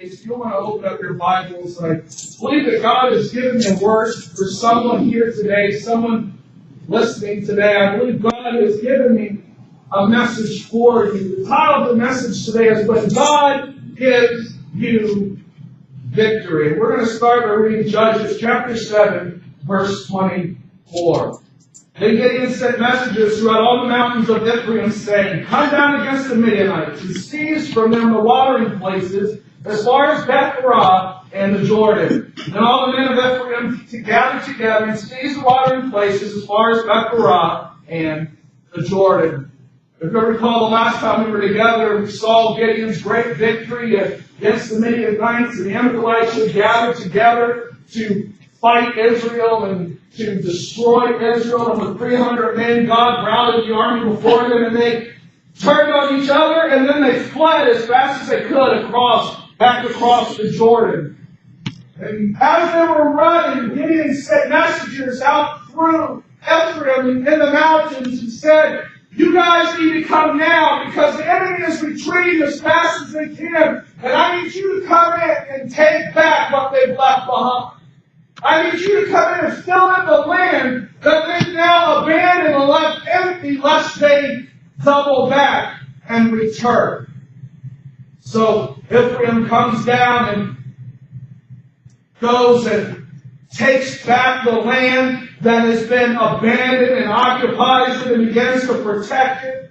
If you want to open up your Bibles, I believe that God has given me a word for someone here today, someone listening today. I believe God has given me a message for you. The title of the message today is When God Gives You Victory. We're going to start by reading Judges chapter 7, verse 24. Then Gideon sent messengers throughout all the mountains of Ephraim, saying, Come down against the Midianites, and seize from them the watering places, as far as Beth-barah and the Jordan. And all the men of Ephraim gathered together and seized the watering places as far as Beth-barah and the Jordan. If you recall, the last time we were together, we saw Gideon's great victory against the Midianites, and the Amalekites who gathered together to fight Israel and to destroy Israel. And with 300 men, God routed the army before them, and they turned on each other, and then they fled as fast as they could back across the Jordan. And as they were running, Gideon sent messengers out through Ephraim in the mountains and said, You guys need to come now because the enemy is retreating as fast as they can, and I need you to come in and take back what they've left behind. I need you to come in and fill in the land that they've now abandoned and left empty, lest they double back and return. So Ephraim comes down and goes and takes back the land that has been abandoned and occupies it and begins to protect it.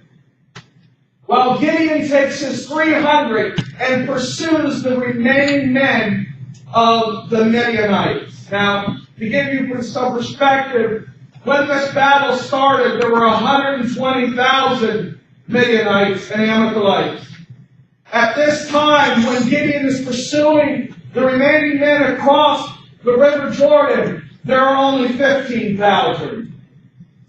While Gideon takes his 300 and pursues the remaining men of the Midianites. Now, to give you some perspective, when this battle started, there were 120,000 Midianites and Amalekites. At this time, when Gideon is pursuing the remaining men across the river Jordan, there are only 15,000.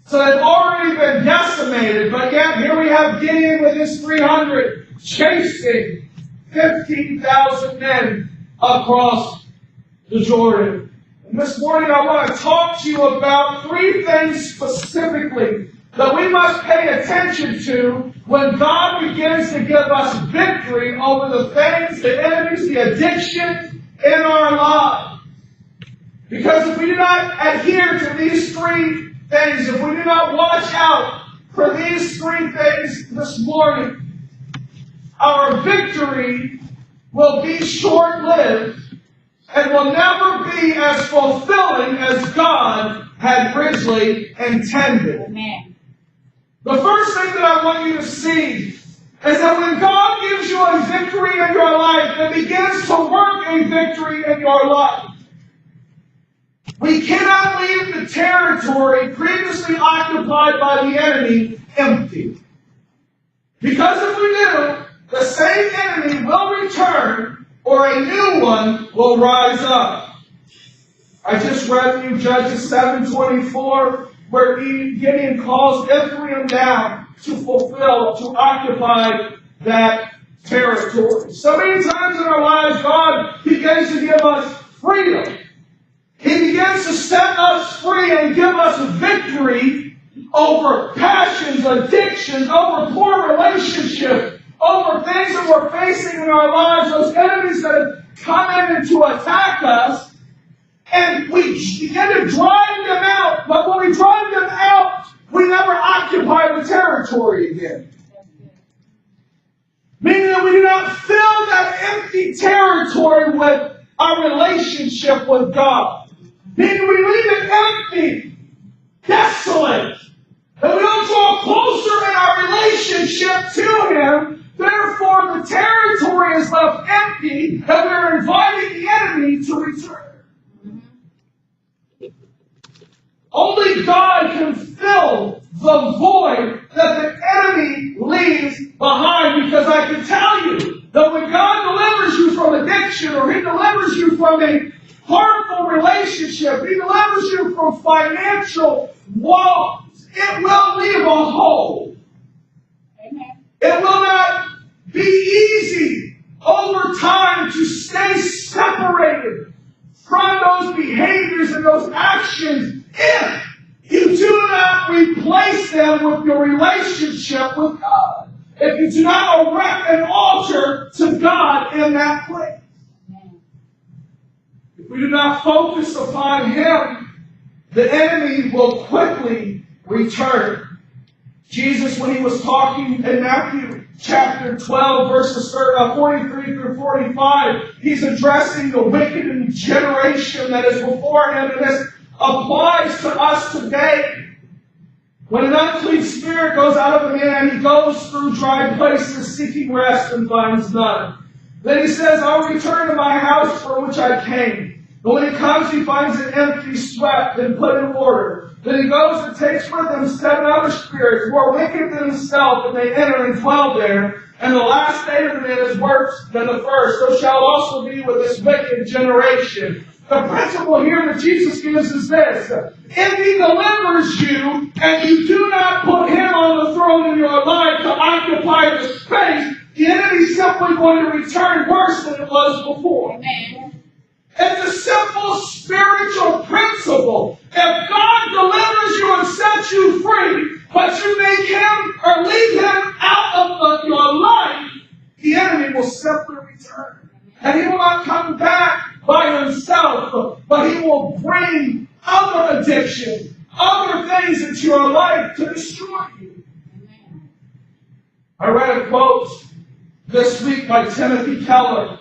So they've already been decimated, but yet here we have Gideon with his 300 chasing 15,000 men across the Jordan. And this morning I want to talk to you about three things specifically that we must pay attention to when God begins to give us victory over the things, the enemies, the addictions in our lives. Because if we do not adhere to these three things, if we do not watch out for these three things this morning, our victory will be short-lived and will never be as fulfilling as God had originally intended. Amen. The first thing that I want you to see is that when God gives you a victory in your life, it begins to work a victory in your life. We cannot leave the territory previously occupied by the enemy empty. Because if we do, the same enemy will return or a new one will rise up. I just read you Judges 7:24, where Gideon calls Ephraim down to occupy that territory. So many times in our lives, God begins to give us freedom. He begins to set us free and give us victory over passions, addictions, over poor relationships, over things that we're facing in our lives, those enemies that have come in to attack us. And we begin to drive them out, but when we drive them out, we never occupy the territory again. Meaning that we do not fill that empty territory with our relationship with God. Meaning we leave it empty, desolate, and we don't draw closer in our relationship to Him. Therefore, the territory is left empty, and we're inviting the enemy to return. Only God can fill the void that the enemy leaves behind, because I can tell you that when God delivers you from addiction, or He delivers you from a harmful relationship, He delivers you from financial woes, it will leave a hole. Amen. It will not be easy over time to stay separated from those behaviors and those actions if you do not replace them with your relationship with God. If you do not erect an altar to God in that place. we do not focus upon him, the enemy will quickly return. Jesus, when he was talking in Matthew chapter 12, verses 43 through 45, he's addressing the wicked generation that is before him, and this applies to us today. When an unclean spirit goes out of a man, he goes through dry places seeking rest and finds none. Then he says, I'll return to my house from which I came. But when he comes, he finds it empty, swept, and put in order. Then he goes and takes with him 7 other spirits, more wicked than himself, and they enter and dwell there. And the last day of the man is worse than the first. So shall it also be with this wicked generation. The principle here that Jesus gives is this. If he delivers you, and you do not put him on the throne in your life to occupy the space, the enemy is simply going to return worse than it was before. Amen. It's a simple spiritual principle. If God delivers you and sets you free, but you make him or leave him out of your life, the enemy will simply return. And he will not come back by himself, but he will bring other addiction, other things into your life to destroy you. I read a quote this week by Timothy Keller.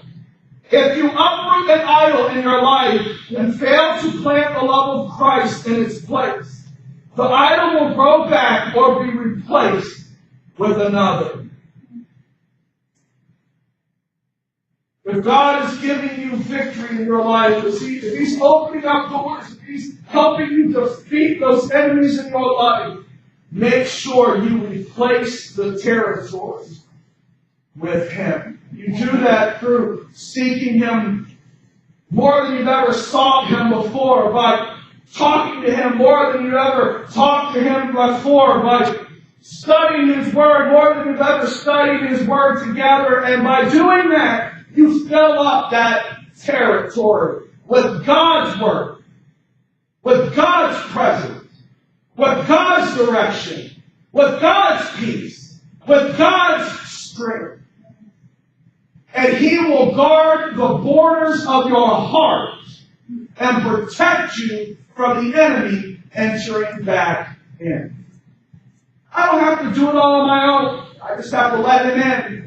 If you uproot an idol in your life and fail to plant the love of Christ in its place, the idol will grow back or be replaced with another. If God is giving you victory in your life, if he's opening up doors, if he's helping you defeat those enemies in your life, make sure you replace the territory with him. You do that through seeking him more than you've ever sought him before, by talking to him more than you've ever talked to him before, by studying his word more than you've ever studied his word together, and by doing that, you fill up that territory with God's word, with God's presence, with God's direction, with God's peace, with God's strength. And he will guard the borders of your heart and protect you from the enemy entering back in. I don't have to do it all on my own. I just have to let him in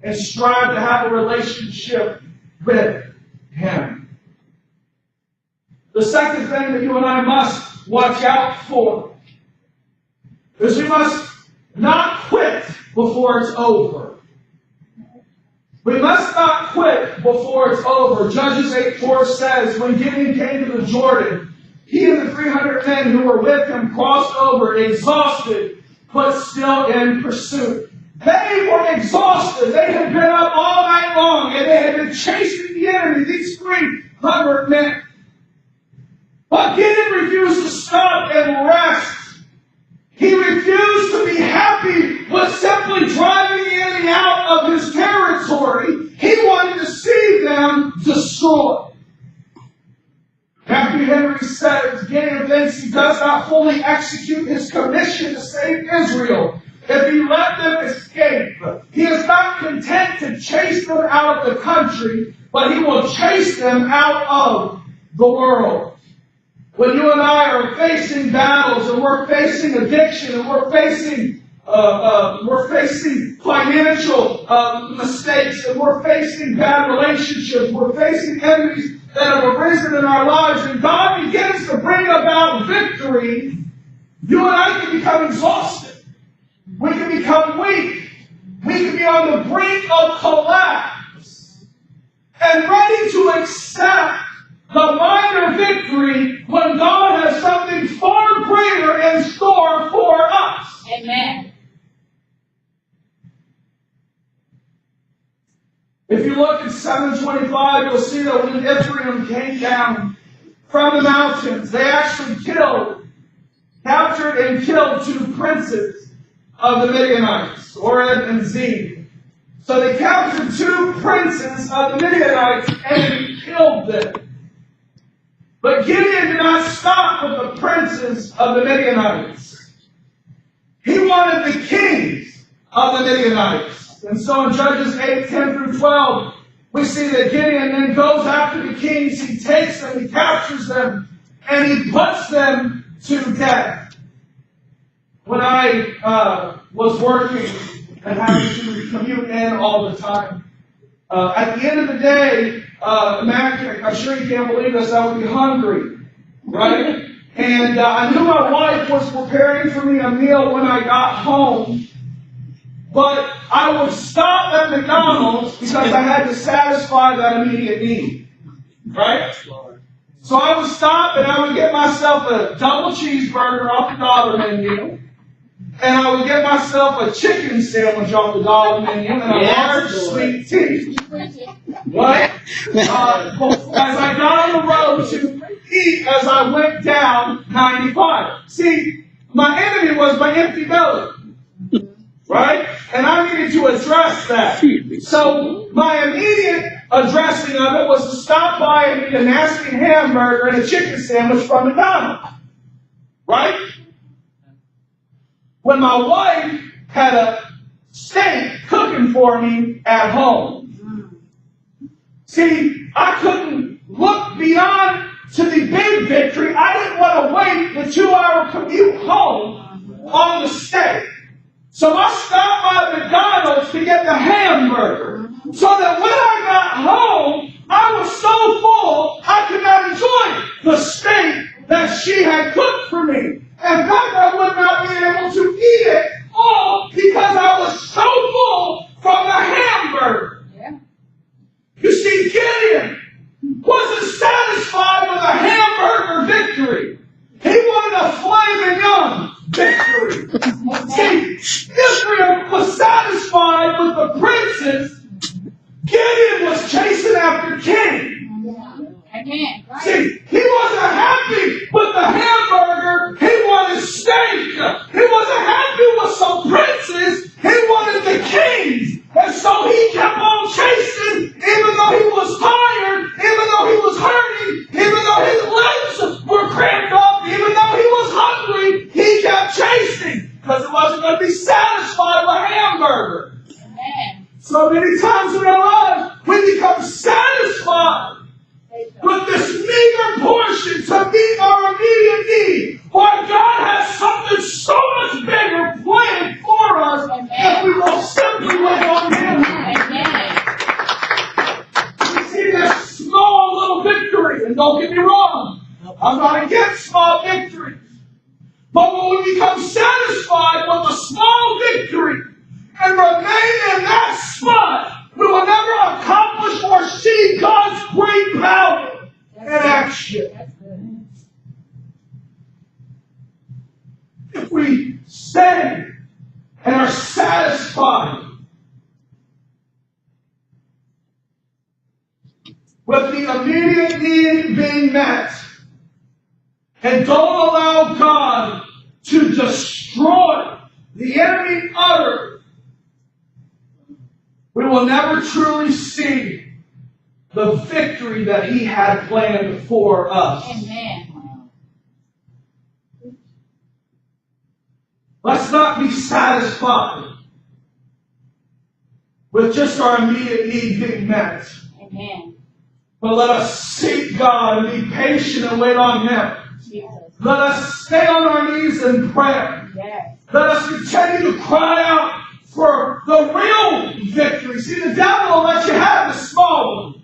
and strive to have a relationship with him. The second thing that you and I must watch out for is we must not quit before it's over. We must not quit before it's over. Judges 8:4 says, when Gideon came to the Jordan, he and the 300 men who were with him crossed over, exhausted, but still in pursuit. They were exhausted. They had been up all night long, and they had been chasing the enemy, these 300 men. But Gideon refused to stop and rest. He refused to be happy with simply driving the enemy out of his territory. He wanted to see them destroyed. Matthew Henry says, Gideon thinks he does not fully execute his commission to save Israel if he let them escape. He is not content to chase them out of the country, but he will chase them out of the world. When you and I are facing battles, and we're facing addiction, and we're facing financial mistakes, and we're facing bad relationships, we're facing enemies that have arisen in our lives, and God begins to bring about victory, you and I can become exhausted. We can become weak. We can be on the brink of collapse and ready to accept the minor victory when God has something far greater in store for us. Amen. If you look at 7:25, you'll see that when Ephraim came down from the mountains, they actually captured and killed 2 princes of the Midianites, Oreb and Zeb. So they captured 2 princes of the Midianites and killed them. But Gideon did not stop with the princes of the Midianites. He wanted the kings of the Midianites. And so in Judges 8:10 through 12, we see that Gideon then goes after the kings. He takes them, he captures them, and he puts them to death. When I was working and having to commute in all the time, at the end of the day, imagine, I'm sure you can't believe this, I would be hungry, right? And I knew my wife was preparing for me a meal when I got home, but I would stop at McDonald's because I had to satisfy that immediate need, right? So I would stop and I would get myself a double cheeseburger off the dollar menu, and I would get myself a chicken sandwich off the dollar menu, and a large sweet tea. Right? As I got on the road to eat as I went down 95. See, my enemy was my empty belly. Right? And I needed to address that. So my immediate addressing of it was to stop by and eat a nasty hamburger and a chicken sandwich from McDonald's. Right? When my wife had a steak cooking for me at home. See, I couldn't look beyond to the big victory. I didn't want to wait the 2-hour commute home on the steak. So I stopped by McDonald's to get the hamburger, so that when I got home, I was so full I could not enjoy the steak that she had cooked for me. In fact, I would not be able to eat it all because I was so full from the hamburger. Yeah. You see, Gideon wasn't satisfied with a hamburger victory. He wanted a filet mignon victory. See, Israel was satisfied with the princes. Gideon was chasing after king. Amen. See, he wasn't happy with the hamburger. He wanted steak. He wasn't happy with some princes. He wanted the kings. And so he kept on chasing, even though he was tired, even though he was hurting, even though his legs were cramped up, even though he was hungry, he kept chasing because he wasn't going to be satisfied with a hamburger. Amen. So many times in our lives, we become satisfied with this meager portion to meet our immediate need. But God has something so much bigger planned for us if we will simply wait on Him. We see this small little victory, and don't get me wrong, I'm not against small victories. But when we become satisfied with a small victory and remain in that spot, we will never accomplish or see God's great power in action. If we stay and are satisfied with the immediate need being met and don't allow God to destroy the enemy utterly, we will never truly see the victory that He had planned for us. Amen. Let's not be satisfied with just our immediate need being met. Amen. But let us seek God and be patient and wait on Him. Jesus. Let us stay on our knees in prayer. Yes. Let us continue to cry out for the real victory. See, the devil will let you have the small one.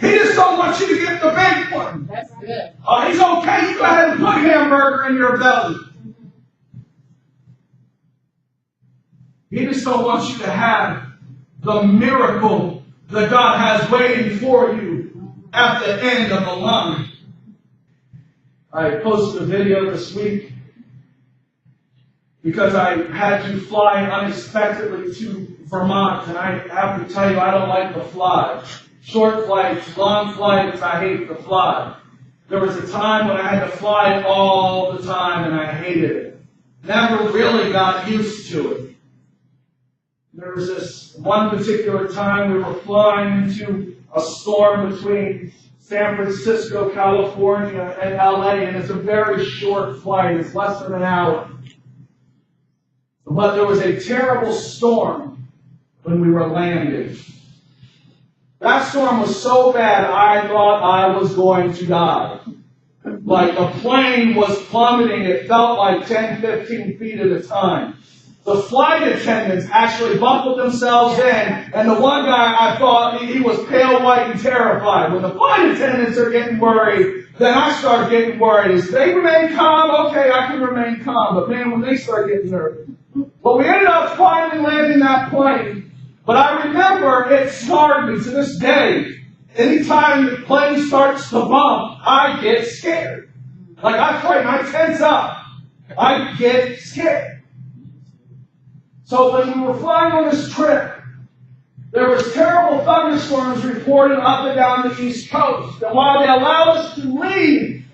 He just don't want you to get the big one. That's good. He's okay. You go ahead and put hamburger in your belly. He just don't want you to have the miracle that God has waiting for you at the end of the line. I posted a video this week because I had to fly unexpectedly to Vermont, and I have to tell you, I don't like to fly. Short flights, long flights, I hate to fly. There was a time when I had to fly all the time, and I hated it. Never really got used to it. There was this one particular time we were flying into a storm between San Francisco, California, and LA, and it's a very short flight. It's less than an hour. But there was a terrible storm when we were landed. That storm was so bad, I thought I was going to die. Like a plane was plummeting. It felt like 10, 15 feet at a time. The flight attendants actually buckled themselves in, and the one guy, I thought he was pale white and terrified. When the flight attendants are getting worried, then I start getting worried. As they remain calm, okay, I can remain calm. But man, when they start getting nervous. But we ended up finally landing that plane. But I remember it scarred me to this day. Anytime the plane starts to bump, I get scared. Like I frighten, I tense up. I get scared. So when we were flying on this trip, there was terrible thunderstorms reported up and down the East Coast. And while they allowed us to leave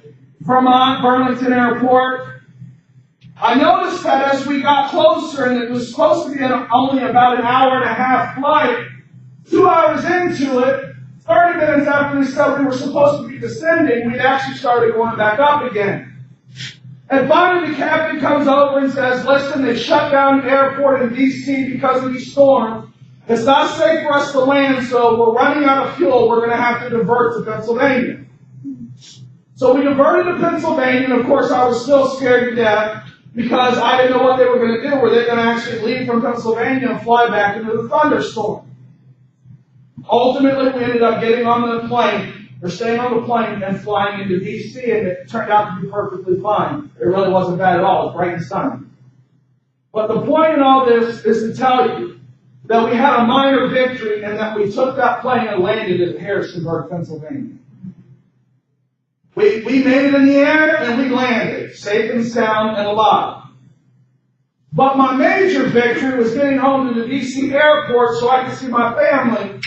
Vermont Burlington Airport, I noticed that as we got closer, and it was supposed to be only about an hour and a half flight, 2 hours into it, 30 minutes after we said we were supposed to be descending, we'd actually started going back up again. And finally the captain comes over and says, listen, they shut down the airport in D.C. because of these storms. It's not safe for us to land, so we're running out of fuel. We're going to have to divert to Pennsylvania. So we diverted to Pennsylvania, and of course I was still scared to death because I didn't know what they were going to do. Were they going to actually leave from Pennsylvania and fly back into the thunderstorm? Ultimately, we ended up getting on the plane, or staying on the plane and flying into D.C., and it turned out to be perfectly fine. It really wasn't bad at all. It was bright and sunny. But the point in all this is to tell you that we had a minor victory and that we took that plane and landed at Harrisonburg, Pennsylvania. We made it in the air and we landed, safe and sound and alive. But my major victory was getting home to the D.C. airport so I could see my family,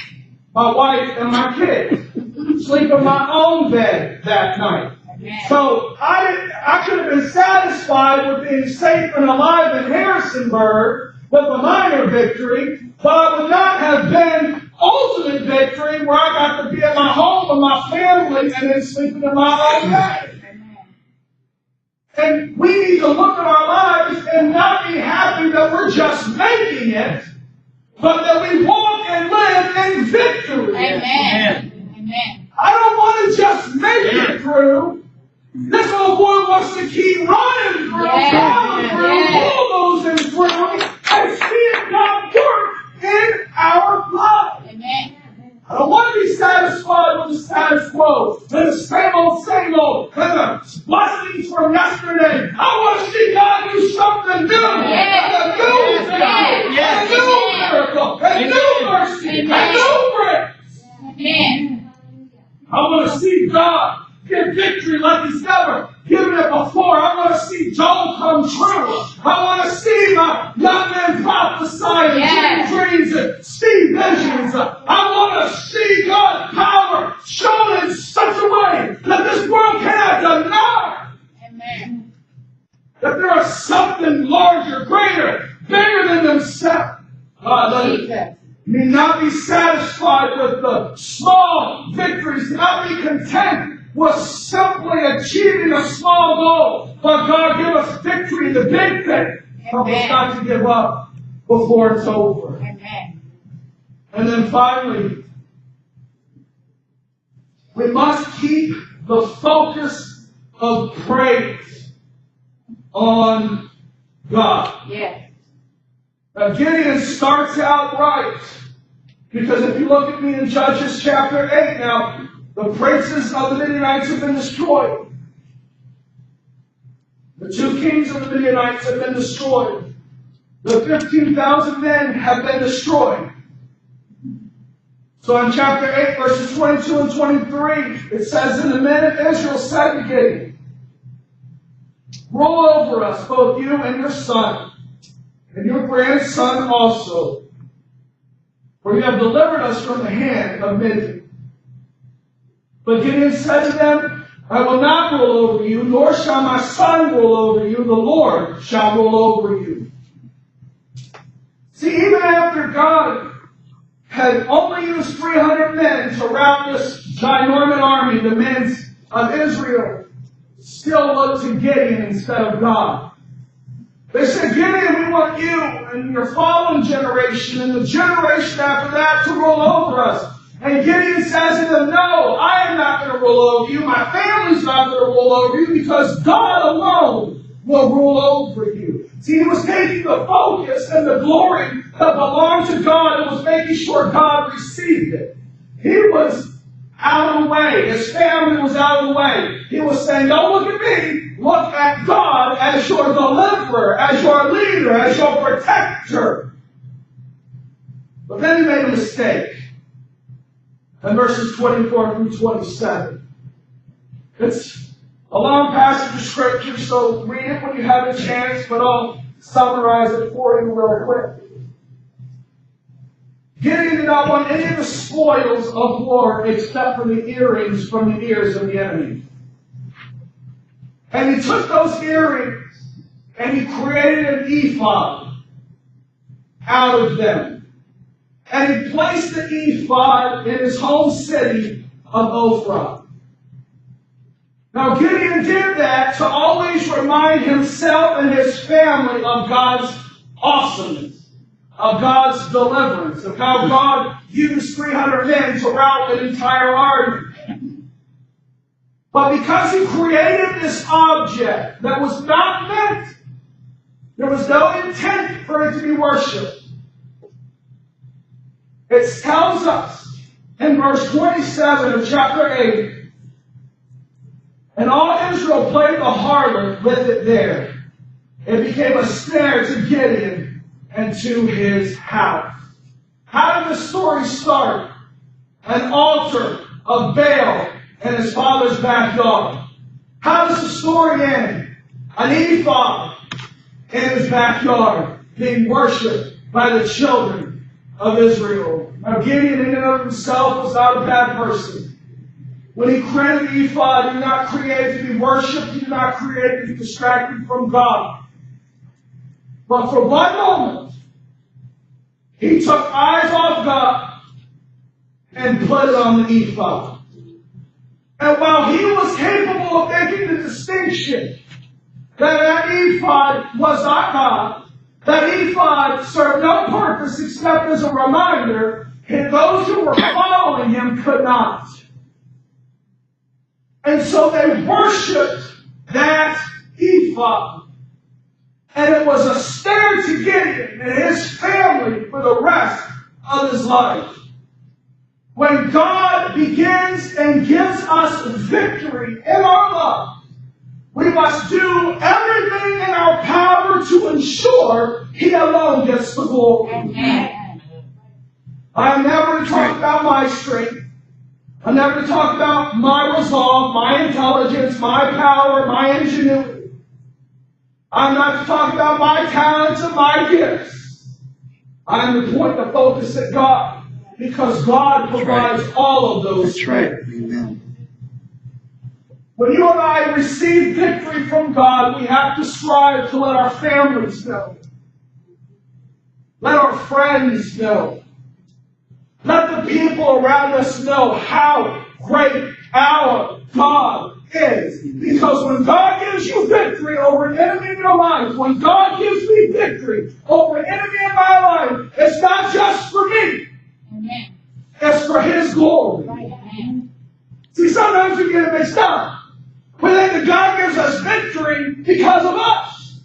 my wife, and my kids sleep in my own bed that night. So I could have been satisfied with being safe and alive in Harrisonburg with a minor victory, but I would not have been ultimate victory where I got to be at my home with my family and then sleeping in my own bed. And we need to look at our lives and not be happy that we're just making it, but that we walk and live in victory. Amen. Amen. I don't want to just make it through. This little boy wants to keep running through, plowing through, bulldozing through, and seeing God work in our lives. Amen. I don't want to be satisfied with the status quo, and the same old, and the blessings from yesterday. I want to see God do something new, and a new thing, and a new miracle, and new mercy, and new grace. Amen. I want to see God give victory like He's never given it before. I want to see Joel come true. I want to see my young men prophesy and dream dreams and see visions. I want to see God's power shown in such a way that this world cannot deny. Amen. That there is something larger, greater, bigger than themselves. May not be satisfied with the small victories, not be content with simply achieving a small goal, but God give us victory in the big thing. Help us not to give up before it's over. Amen. And then finally, we must keep the focus of praise on God. Yes. Now, Gideon starts out right, because if you look at me in Judges chapter 8, now, the princes of the Midianites have been destroyed. The 2 kings of the Midianites have been destroyed. The 15,000 men have been destroyed. So in chapter 8, verses 22 and 23, it says, And the men of Israel said to Gideon, Rule over us, both you and your son, and your grandson also, for you have delivered us from the hand of Midian. But Gideon said to them, I will not rule over you, nor shall my son rule over you. The Lord shall rule over you. See, even after God had only used 300 men to rout this ginormous army, the men of Israel still looked to Gideon instead of God. They said, Gideon, we want you and your following generation and the generation after that to rule over us. And And Gideon says to them, no, I am not going to rule over you. My family's not going to rule over you because God alone will rule over you. See, he was taking the focus and the glory that belonged to God and was making sure God received it. He was out of the way. His family was out of the way. He was saying, don't look at me. Look at God as your deliverer, as your leader, as your protector. But then he made a mistake. In verses 24 through 27. It's a long passage of scripture, so read it when you have a chance, but I'll summarize it for you real quick. Gideon did not want any of the spoils of war except for the earrings from the ears of the enemy. And he took those earrings and he created an ephod out of them. And he placed the ephod in his home city of Ophrah. Now Gideon did that to always remind himself and his family of God's awesomeness, of God's deliverance, of how God used 300 men to rout an entire army. But because he created this object that was not meant, there was no intent for it to be worshipped. It tells us in verse 27 of chapter 8, and all Israel played the harlot with it there. It became a snare to Gideon and to his house. How did the story start? An altar of Baal in his father's backyard. How does the story end? An ephod in his backyard being worshipped by the children of Israel. Now Gideon in and of himself was not a bad person. When he created the ephod, he did not create it to be worshipped, he did not create it to be distracted from God. But for one moment, he took eyes off God and put it on the ephod. And while he was capable of making the distinction that ephod was not God, that ephod served no purpose except as a reminder, and those who were following him could not. And so they worshipped that ephod. And it was a snare to Gideon and his family for the rest of his life. When God begins and gives us victory in our life, we must do everything in our power to ensure He alone gets the glory. Amen. I'm never to talk about my strength. I'm never to talk about my resolve, my intelligence, my power, my ingenuity. I'm not to talk about my talents and my gifts. I'm to point the focus at God, because God provides all of those things. That's right. Amen. When you and I receive victory from God, we have to strive to let our families know. Let our friends know. Let the people around us know how great our God is. Because when God gives you victory over an enemy in your life, when God gives me victory over an enemy in my life, it's not just for me. Amen. It's for His glory. Amen. See, sometimes we get it mixed up. We think that God gives us victory because of us.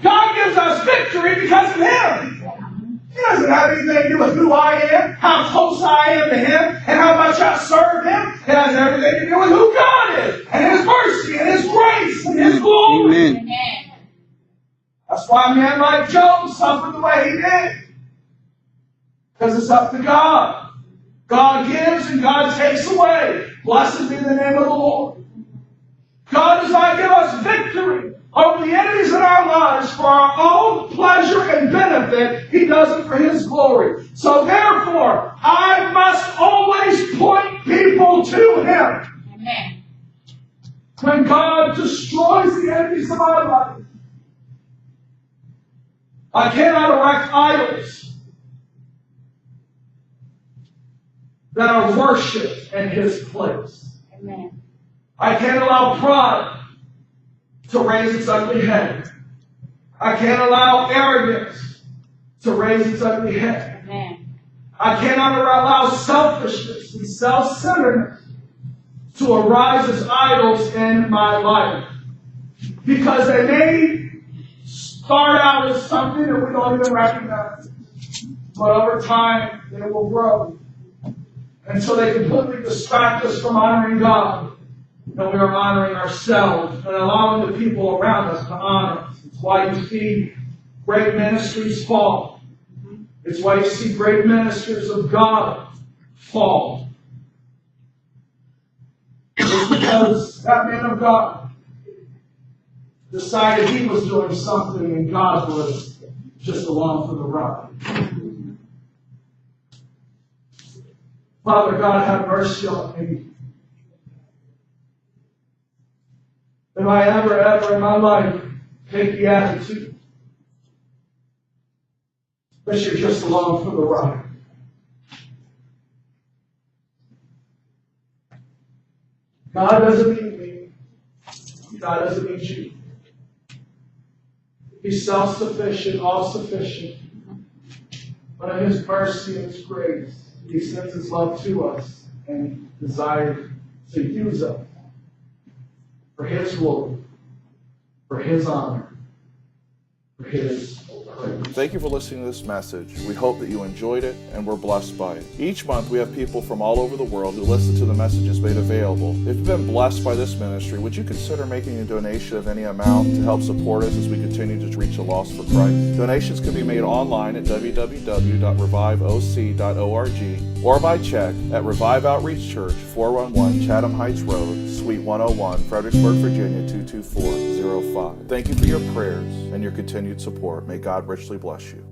God gives us victory because of Him. He doesn't have anything to do with who I am, how close I am to Him, and how much I serve Him. It has everything to do with who God is, and His mercy, and His grace, and His glory. Amen. Amen. That's why a man like Job suffered the way he did. Because it's up to God. God gives and God takes away. Blessed be the name of the Lord. God does not give us victory over the enemies in our lives for our own pleasure and benefit. He does it for His glory. So therefore, I must always point people to Him. Amen. When God destroys the enemies of our life, I cannot erect idols that are worshipped in His place. Amen. I can't allow pride to raise its ugly head. I can't allow arrogance to raise its ugly head. Amen. I cannot allow selfishness and self-centeredness to arise as idols in my life. Because they may start out as something that we don't even recognize. But over time, they will grow until they completely distract us from honoring God. And we are honoring ourselves and allowing the people around us to honor us. It's why you see great ministries fall. It's why you see great ministers of God fall. It's because that man of God decided he was doing something and God was just along for the ride. Father God, have mercy on me. If I ever in my life take the attitude that you're just along for the ride. God doesn't need me. God doesn't need you. He's self-sufficient, all-sufficient. But in His mercy and His grace, He sends His love to us and desires to use us for His glory, for His honor, for His praise. Thank you for listening to this message. We hope that you enjoyed it and were blessed by it. Each month we have people from all over the world who listen to the messages made available. If you've been blessed by this ministry, would you consider making a donation of any amount to help support us as we continue to reach the lost for Christ? Donations can be made online at www.reviveoc.org or by check at Revive Outreach Church, 411 Chatham Heights Road, Suite 101, Fredericksburg, Virginia 22405. Thank you for your prayers and your continued support. May God richly bless you.